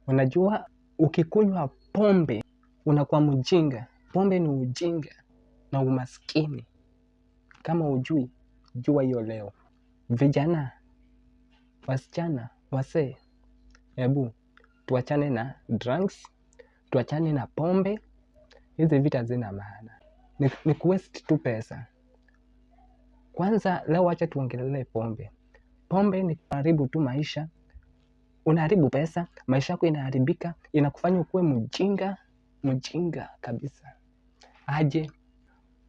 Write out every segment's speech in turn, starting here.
Unajua ukikunywa pombe unakuwa mjinga. Pombe ni ujinga na umaskini. Kama hujui, jua hiyo leo. Vijana, wasichana, wazee, hebu tuachane na drugs, tuachane na pombe. Hizi vitu hazina maana. Ni kuwaste tu pesa. Kwanza leo acha tuongelee pombe. Pombe ni kuharibu tu maisha. Unaharibu pesa, maisha yako inaharibika, inakufanya ukuwe mjinga kabisa. Aje,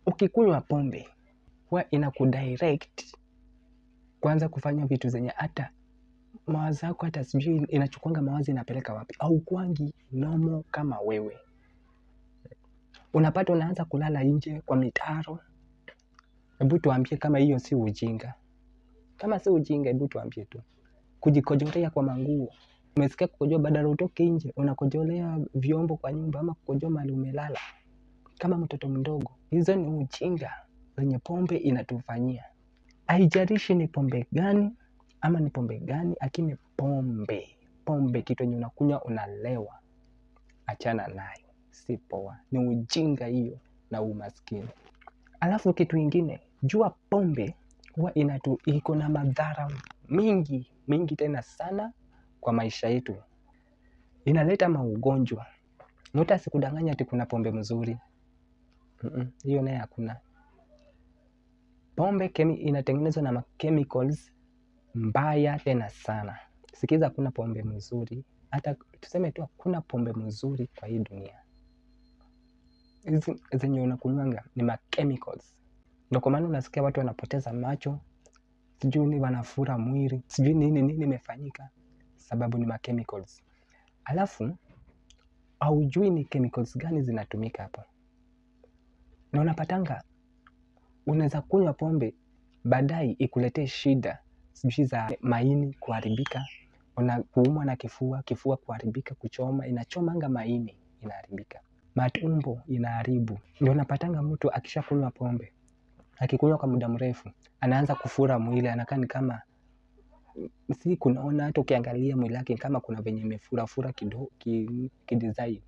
ukikunywa pombe, huwa inakudirect kwanza kufanya vitu zenye hata mawazo yako hata sijui inachukuanga mawazo inapeleka wapi. Au kwangi normal kama wewe. Unapata unaanza kulala nje kwa mitaro. Hebu tuambie kama hiyo si ujinga. Kama si ujinga, hebu tuambie tu. Kujikojolea kwa manguo. Umesikia kukojoa badala utoke nje, unakojolea vyombo kwa nyumba ama kukojoa mahali umelala. Kama mtoto mdogo. Hizo ni ujinga zenye pombe inatufanyia. Haijalishi ni pombe gani ama ni pombe gani, lakini pombe kitu yenye unakunywa unalewa. Achana nayo, si poa. Ni ujinga hiyo na umaskini. Alafu kitu ingine, jua pombe huwa iko na madhara mingi tena sana kwa maisha yetu. Inaleta maugonjwa. Mtu asikudanganye ati kuna pombe mzuri. Hiyo naye hakuna. Pombe inatengenezwa na chemicals mbaya tena sana. Sikiza, hakuna pombe mzuri. Hata tuseme tu hakuna pombe mzuri kwa hii dunia. Hizi zenye unakunywanga ni chemicals. Ndio kwa maana unasikia watu wanapoteza macho, sijui ni wanafura mwili, sijui nini imefanyika, sababu ni chemicals. Alafu haujui ni chemicals gani zinatumika hapo. Na unapatanga unaweza kunywa pombe baadaye ikuletee shida, sijui za maini kuharibika, kuumwa na kifua kuharibika, kuchoma, inachomanga maini inaharibika. Matumbo inaharibu. Ndio unapatanga mtu akishakunywa pombe, akikunywa kwa muda mrefu, anaanza kufura mwili, anakaa ni kama si kunaona, hata ukiangalia mwili wake kama kuna venye imefura kidogo kidesign.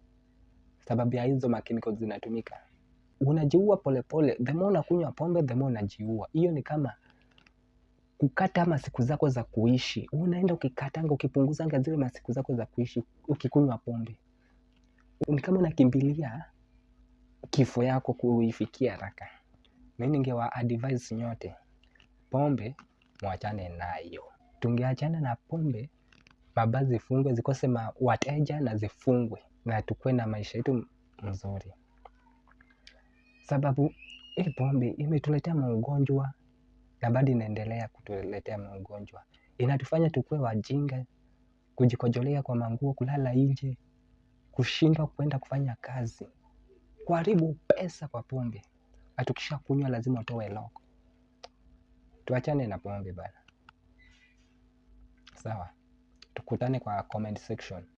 Sababu ya hizo chemicals zinatumika. Unajiua polepole. The more unakunywa pombe, the more unajiua. Hiyo ni kama kukata masiku zako za kuishi. Unaenda ukikatanga, ukipunguzanga zile masiku zako za kuishi ukikunywa pombe. Ni kama unakimbilia kifo yako kuifikia haraka. Mimi ningewa advise nyote, pombe muachane nayo. Tungeachana na pombe, baba zifungwe, zikose wateja na zifungwe, na tukue na maisha yetu mzuri. Sababu hii pombe imetuletea magonjwa na bado inaendelea kutuletea magonjwa. Inatufanya tukue wajinga, kujikojolea kwa manguo, kulala nje, kushindwa kwenda kufanya kazi, kuharibu pesa kwa pombe. Atukisha kunywa lazima utoe lock. Tuachane na pombe bana. Sawa. Tukutane kwa comment section.